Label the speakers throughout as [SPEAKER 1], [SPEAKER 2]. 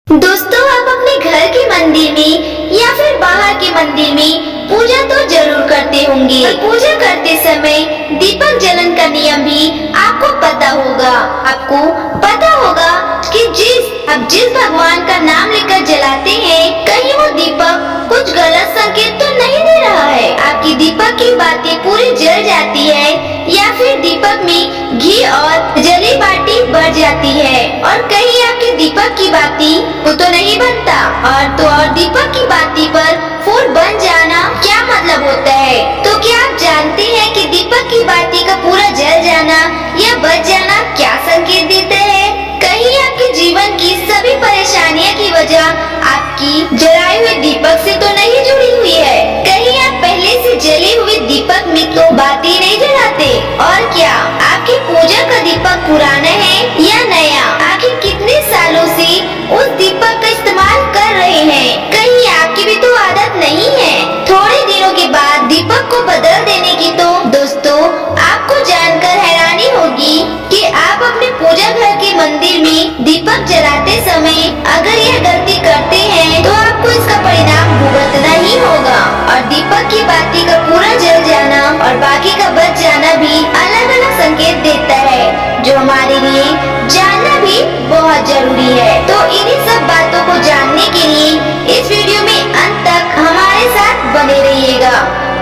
[SPEAKER 1] दोस्तों, आप अपने घर के मंदिर में या फिर बाहर के मंदिर में पूजा तो जरूर करते होंगे। पूजा करते समय दीपक जलन का नियम भी आपको पता होगा। आपको पता होगा कि जिस भगवान का नाम लेकर जलाते हैं, कहीं वो दीपक कुछ गलत संकेत तो नहीं दे रहा है। आपकी दीपक की बाती पूरी जल जाती है या फिर दीपक में घी और जली बाटी बढ़ जाती है और कहीं आपके दीपक की बाती वो तो नहीं बनता और दीपक की बाती पर फूल बन जाना क्या मतलब होता है? तो क्या आप जानते हैं कि दीपक की बाती का पूरा जल जाना या बच जाना क्या संकेत देता है? कहीं आपके जीवन की सभी परेशानियों की वजह आपकी जलाए हुए दीपक से तो नहीं जुड़ी हुई है? कहीं आप पहले से जले हुए दीपक में तो बाती नहीं जलाते? और क्या आपकी पूजा का दीपक पुराना है या नया? आखिर कितने सालों से उस दीपक का इस्तेमाल कर रहे हैं? कहीं आपकी भी तो आदत नहीं है थोड़े दिनों के बाद दीपक को बदल देने की? तो दोस्तों, आपको जानकर हैरानी होगी कि आप अपने पूजा घर के मंदिर में दीपक जलाते समय अगर यह गलती करते हैं तो आपको इसका परिणाम भुगतना ही होगा और दीपक की बाती का पूरा जल जाना और बाकी का बच जाना भी अलग अलग संकेत देता है, जो हमारे लिए जानना भी बहुत जरूरी है। तो इन्हीं सब बातों को जानने के लिए इस वीडियो में अंत तक हमारे साथ बने रहिएगा।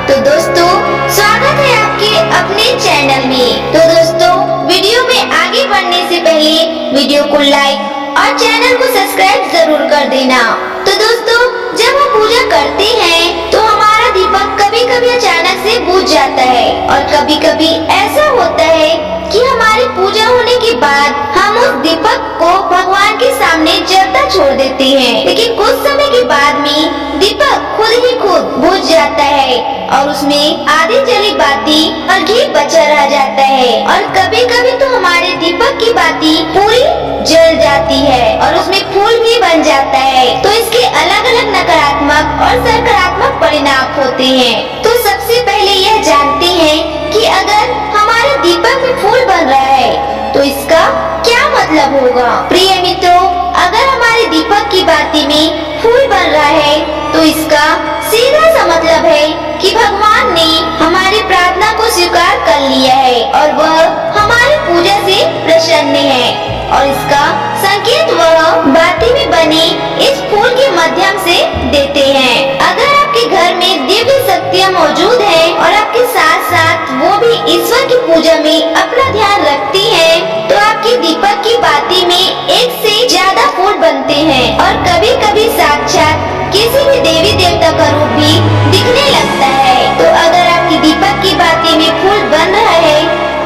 [SPEAKER 1] तो दोस्तों, स्वागत है आपके अपने चैनल में। तो दोस्तों, वीडियो में आगे बढ़ने से पहले वीडियो को लाइक और चैनल को सब्सक्राइब जरूर कर देना। तो दोस्तों, जब हम पूजा करते हैं तो हमारा दीपक कभी कभी अचानक से बुझ जाता है और कभी कभी ऐसा होता है कि हमारी पूजा होने के बाद हम उस दीपक को भगवान के सामने जलता छोड़ देते हैं, लेकिन कुछ समय के बाद में दीपक खुद ही खुद बुझ जाता है और उसमें आधी जली बाती और घी बचा रह जाता है और कभी कभी तो हमारे दीपक की बाती पूरी जल जाती है और उसमें फूल भी बन जाता है। तो इसके अलग अलग नकारात्मक और सकारात्मक परिणाम होते हैं। तो सबसे पहले यह जानते हैं कि अगर हमारे दीपक में फूल बन रहा है तो इसका क्या मतलब होगा? प्रिय मित्रों, अगर हमारे दीपक की बाती में फूल बन रहा है तो इसका सीधा सा मतलब है कि भगवान ने हमारी प्रार्थना को स्वीकार कर लिया है और वह हमारी पूजा से प्रसन्न है और इसका संकेत वह बाती में बने इस फूल के माध्यम से देते हैं। अगर आपके घर में दिव्य शक्तियाँ मौजूद है और आपके साथ साथ वो भी ईश्वर की पूजा में अपना ध्यान रखती हैं, तो आपकी दीपक की बाती में एक से ज्यादा फूल बनते हैं और कभी कभी साक्षात किसी भी देवी देवता का रूप भी दिखने लगता है। तो अगर आपकी दीपक की बाती में फूल बन रहा है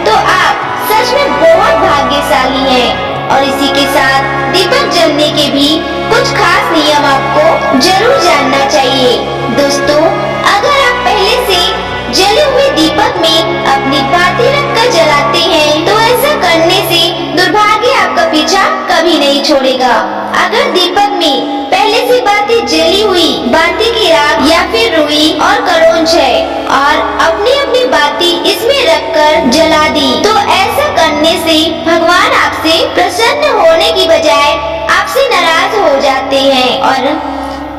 [SPEAKER 1] तो आप सच में बहुत भाग्यशाली हैं। और इसी के साथ दीपक जलने के भी कुछ खास नियम आपको जरूर जानना चाहिए। दोस्तों, अगर आप पहले से जले हुए दीपक में अपनी बाती रखकर जलाते हैं तो ऐसा करने से दुर्भाग्य आपका पीछा कभी नहीं छोड़ेगा। अगर दीपक में पहले से बाती जली हुई बाती की राख या फिर रुई और करोंच है और अपनी अपनी बाती इसमें रखकर जला दी, तो ऐसा करने से भगवान आपसे प्रसन्न होने की बजाय आपसे नाराज हो जाते हैं और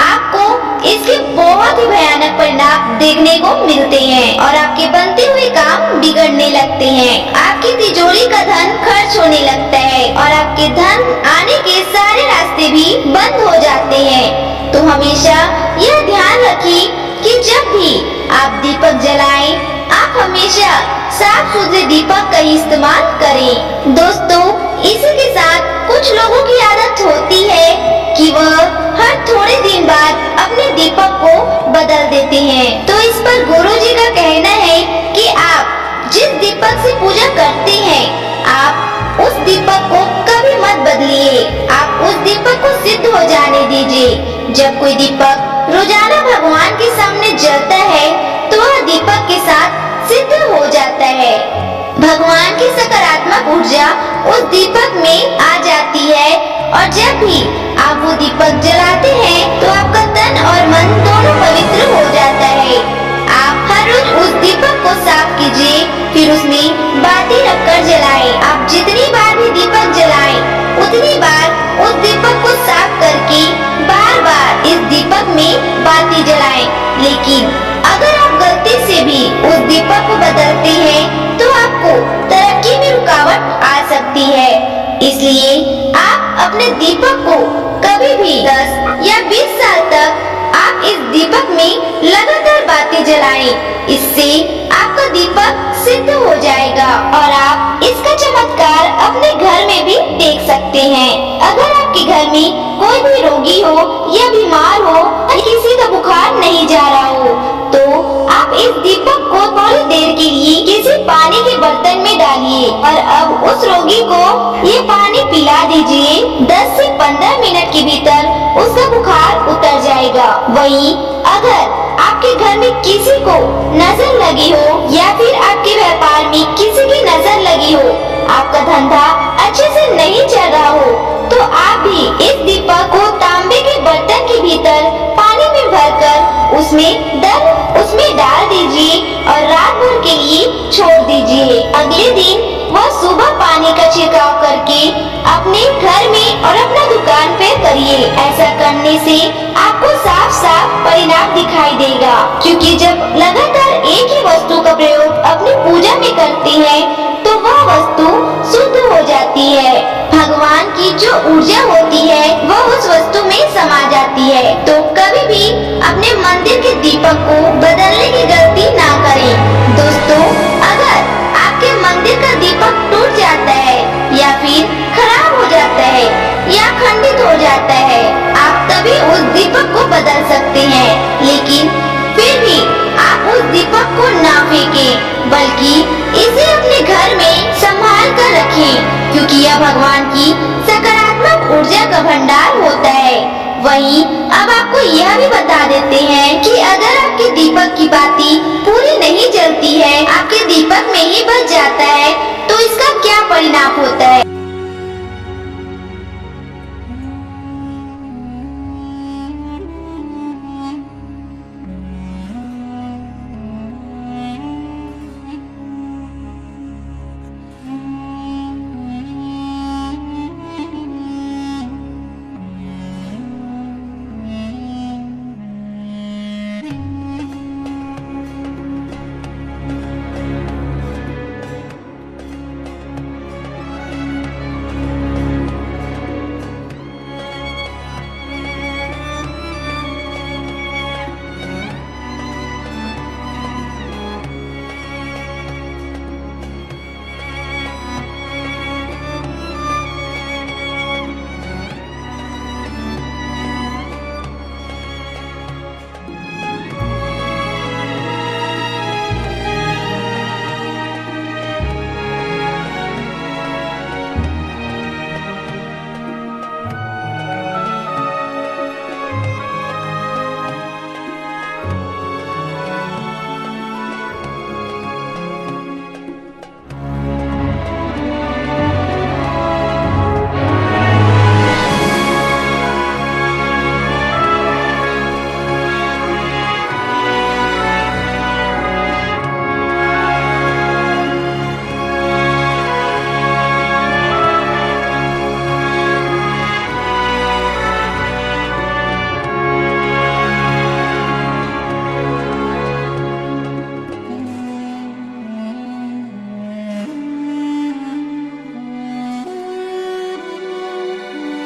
[SPEAKER 1] आपको इसके बहुत ही भयानक परिणाम देखने को मिलते हैं और आपके बनते हुए काम बिगड़ने लगते हैं। आपकी तिजोरी का धन खर्च होने लगता है और आपके धन आने के सारे रास्ते भी बंद हो जाते हैं। तो हमेशा यह ध्यान रखें कि जब भी आप दीपक जलाएं, आप हमेशा साफ सुथरे दीपक का इस्तेमाल करें। दोस्तों, इसी के साथ कुछ लोगों की आदत होती है कि वह हर थोड़े दिन बाद अपने दीपक को बदल देते हैं। तो इस पर गुरुजी का कहना है कि आप जिस दीपक से पूजा करते हैं, आप उस दीपक को कभी मत बदलिए। आप उस दीपक को सिद्ध हो जाने दीजिए। जब कोई दीपक रोजाना भगवान के सामने जलता है तो वह दीपक के साथ सिद्ध हो जाता है। भगवान की सकारात्मक ऊर्जा उस दीपक में आ जाती है और जब भी आप वो दीपक जलाते हैं तो आपका तन और मन दोनों पवित्र हो जाता है। आप हर रोज उस दीपक को साफ कीजिए, फिर उसमें बाती रखकर जलाएं। आप जितनी बार भी दीपक जलाएं, उतनी बार उस दीपक को साफ करके अपने दीपक को कभी भी 10 या 20 साल तक आप इस दीपक में लगातार बाती जलाएं। इससे आपका दीपक सिद्ध हो जाएगा और आप इसका चमत्कार अपने घर में भी देख सकते हैं। अगर आपके घर में कोई भी रोगी हो या बीमार हो या किसी का बुखार नहीं जा रहा हो, तो आप इस दीपक को थोड़ी देर के लिए किसी पानी के बर्तन में डालिए और अब उस रोगी को ये पानी पिला दीजिए। 10 से 15 मिनट के भीतर उसका बुखार उतर जाएगा। वहीं अगर आपके घर में किसी को नजर लगी हो या फिर आपके व्यापार में किसी की नजर लगी हो, आपका धंधा अच्छे से नहीं चल रहा हो, तो आप भी इस दीपक को तांबे के बर्तन के भीतर पानी में भरकर उसमें डाल दीजिए और रात भर के लिए छोड़ दीजिए। अगले दिन वह सुबह पानी का छिड़काव करके अपने घर में और अपना दुकान पे करिए। ऐसा करने से आपको साफ साफ परिणाम दिखाई देगा, क्योंकि जब लगातार एक ही वस्तु का प्रयोग अपनी पूजा में करते हैं तो वह वस्तु शुद्ध हो जाती है। भगवान की जो ऊर्जा होती है वह उस वस्तु में समा जाती है। तो कभी भी अपने मंदिर के दीपक को बदलने की गलती ना करें। दोस्तों, अगर आपके मंदिर का दीपक टूट जाता है या फिर खराब हो जाता है या खंडित हो जाता है, आप तभी उस दीपक को बदल सकते हैं। लेकिन फिर भी आप उस दीपक को ना फेंकें, बल्कि इसे अपने घर में संभाल कर रखें, क्योंकि यह भगवान की सकारात्मक ऊर्जा का भंडार होता है। वहीं अब आपको यह भी बता देते हैं कि अगर आपके दीपक की बाती पूरी नहीं जलती है, आपके दीपक में ही बच जाता है, तो इसका क्या परिणाम होता है।